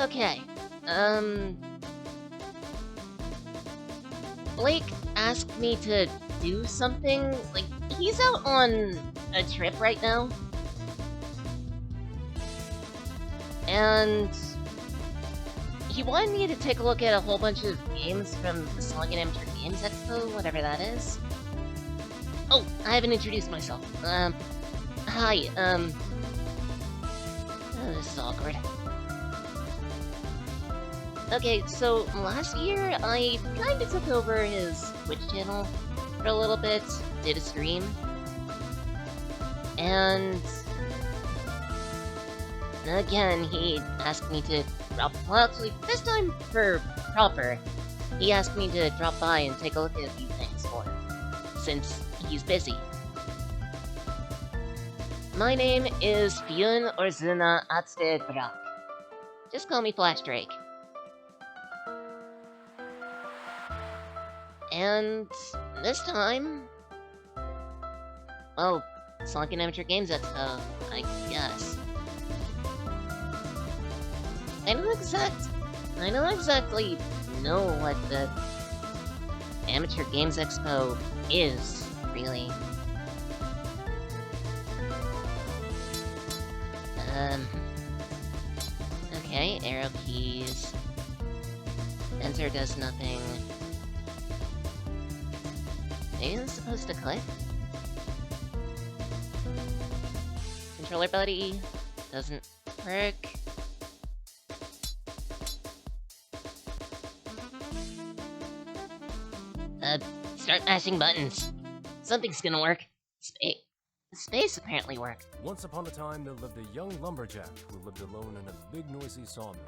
Okay. Blake asked me to do something. Like, he's out on a trip right now. And he wanted me to take a look at a whole bunch of games from the Sonic and Amateur Games Expo, whatever that is. Oh, I haven't introduced myself. Hi, oh, this is awkward. Okay, so last year I kinda took over his Twitch channel for a little bit, did a stream, and again, he asked me to drop, well actually, this time for proper, he asked me to drop by and take a look at a few things for him, since he's busy. My name is Fionn Orzuna Atste Brak. Just call me Flash Drake. And this time, well, Sonic and Amateur Games Expo, I guess. I don't exactly know what the Amateur Games Expo is, really. Okay, arrow keys. Enter does nothing. Maybe I'm supposed to click? Controller buddy doesn't work. Start mashing buttons. Something's gonna work. Space apparently worked. Once upon a time, there lived a young lumberjack who lived alone in a big noisy sawmill.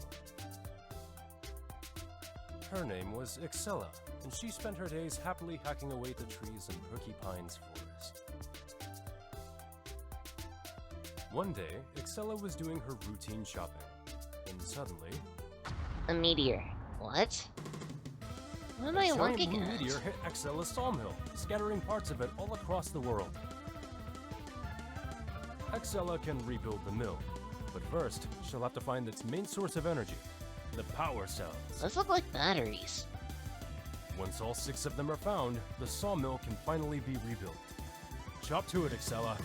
Her name was Axella, and she spent her days happily hacking away at the trees in Porcupine's forest. One day, Axella was doing her routine shopping, and suddenly... A meteor. What? What am I looking at? A meteor hit Axella's sawmill, scattering parts of it all across the world. Axella can rebuild the mill, but first, she'll have to find its main source of energy, the power cells. Those look like batteries. Once all 6 of them are found, the sawmill can finally be rebuilt. Chop to it, Axella.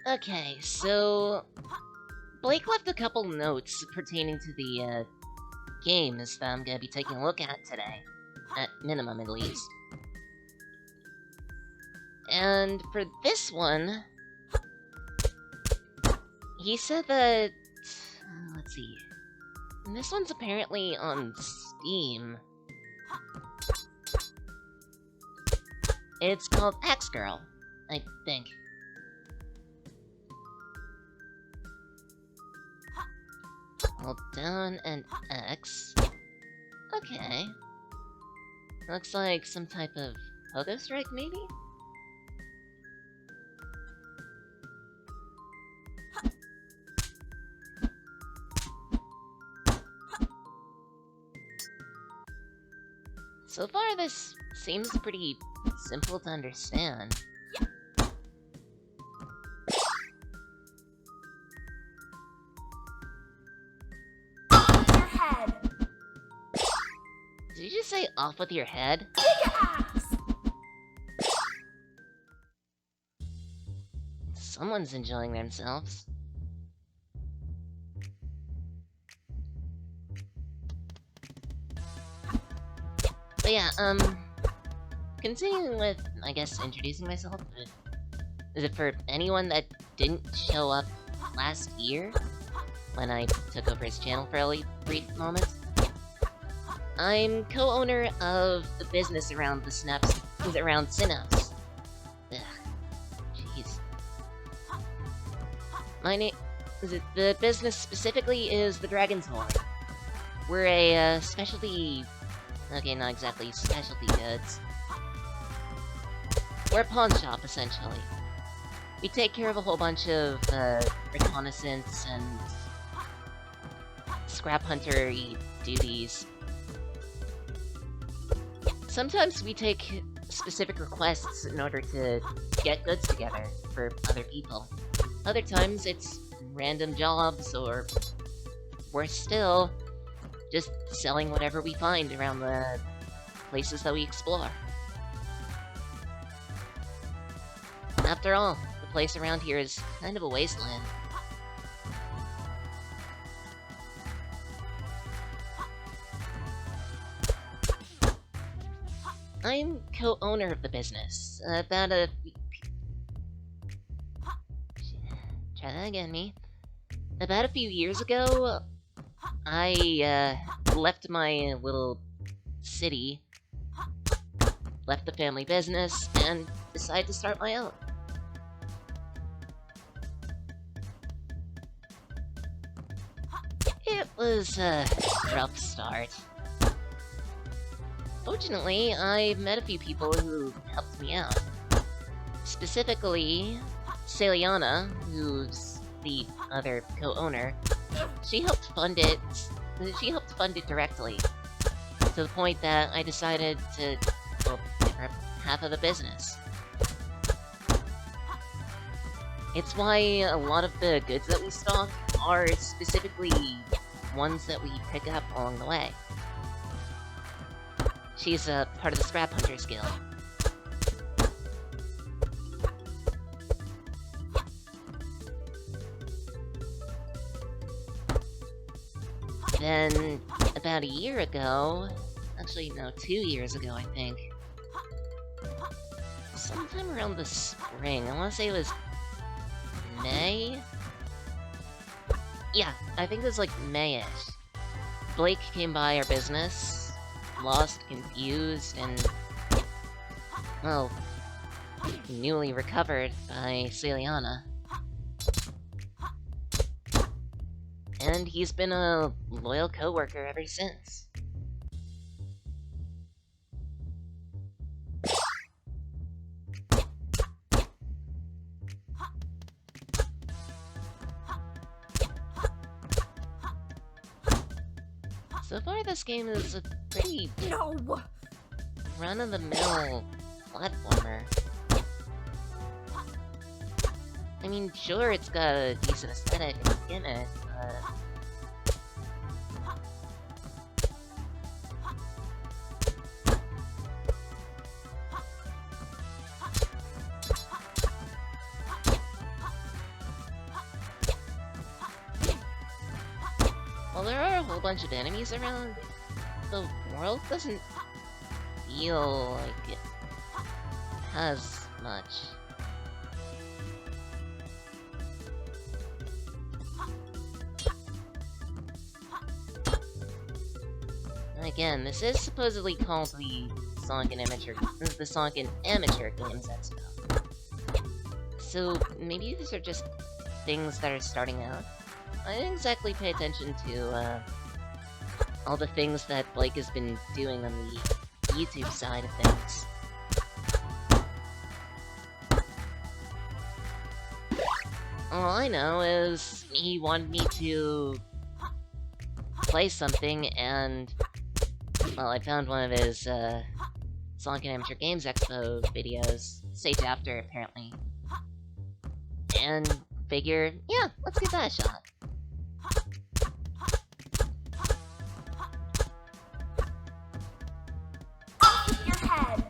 Okay, so... Blake left a couple notes pertaining to the, games that I'm gonna be taking a look at today. At minimum, at least. And for this one... He said that... let's see... This one's apparently on Steam. It's called Axe Girl, I think. Hold down and X. Okay. Looks like some type of pogo strike, maybe? So far, this seems pretty simple to understand. Did you just say off with your head? Someone's enjoying themselves. But yeah, continuing with, I guess, introducing myself. Is it for anyone that didn't show up last year? When I took over his channel for a brief moment? I'm co-owner of the business around around Synapse. Ugh. Jeez. The business specifically is the Dragon's Horn. We're a, specialty... Okay, not exactly specialty goods. We're a pawn shop, essentially. We take care of a whole bunch of, reconnaissance and scrap hunter-y duties Sometimes we take specific requests in order to get goods together for other people. Other times it's random jobs, or worse still, just selling whatever we find around the places that we explore. After all, the place around here is kind of a wasteland. I'm co-owner of the business. Try that again, me. About a few years ago, I left my little city, left the family business, and decided to start my own. It was a rough start. Fortunately, I met a few people who helped me out. Specifically, Celiana, who's the other co-owner. She helped fund it directly, to the point that I decided to, well, give her half of the business. It's why a lot of the goods that we stock are specifically ones that we pick up along the way. She's a part of the Scrap Hunters Guild. Then, about a year ago... Actually, no, 2 years ago, I think. Sometime around the spring. I want to say it was... May? Yeah, I think it was like May-ish. Blake came by our business, lost, confused, and... well... newly recovered by Celiana. And he's been a loyal co-worker ever since. So far, this game is a pretty run-of-the-mill platformer. I mean, sure, it's got a decent aesthetic and gimmick, but... while there are a whole bunch of enemies around, the world doesn't feel like it has much. Again, this is supposedly called the Sonic and Amateur Games Expo. So maybe these are just things that are starting out. I didn't exactly pay attention to all the things that Blake has been doing on the YouTube side of things. All I know is he wanted me to play something, and well, I found one of his Sonic and Amateur Games Expo videos, Stage After, apparently. And figured, yeah, let's give that a shot. Off your head!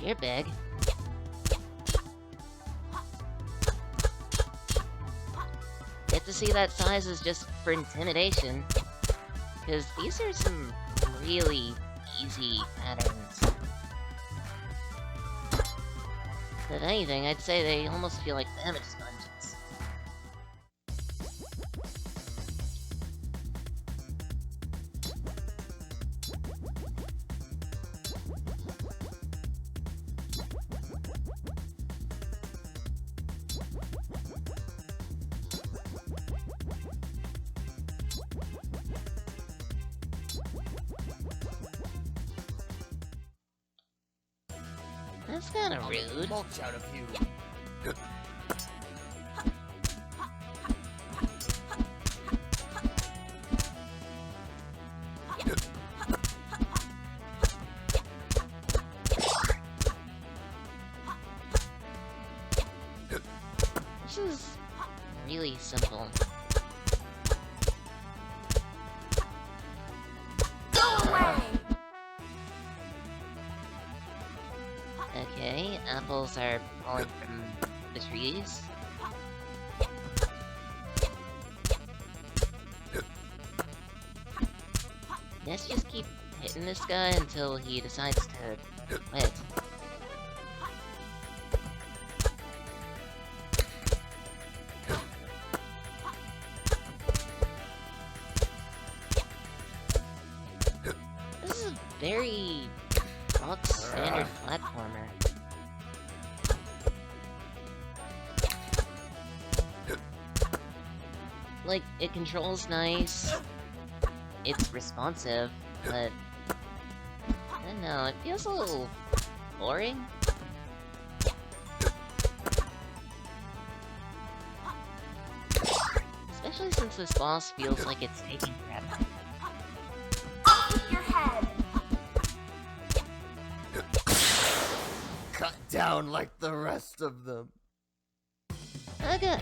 You're big. Get to see that size is just for intimidation, because these are some really easy patterns. If anything, I'd say they almost feel like damage sponges. That's kinda rude. Mulch out of you. This is really simple. Go away! Okay, apples are falling from the trees. Let's just keep hitting this guy until he decides to quit. This is a very rock standard platformer. Like, it controls nice, it's responsive, but I don't know, it feels a little boring. Especially since this boss feels like it's taking forever. Off with your head! Cut down like the rest of them. Oh, good.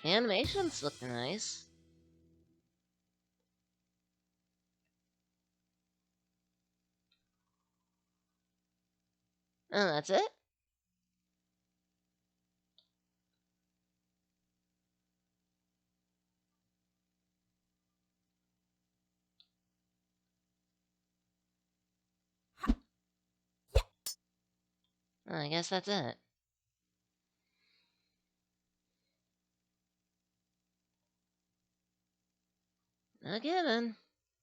The animations look nice. Oh, that's it? Oh, I guess that's it. Okay then.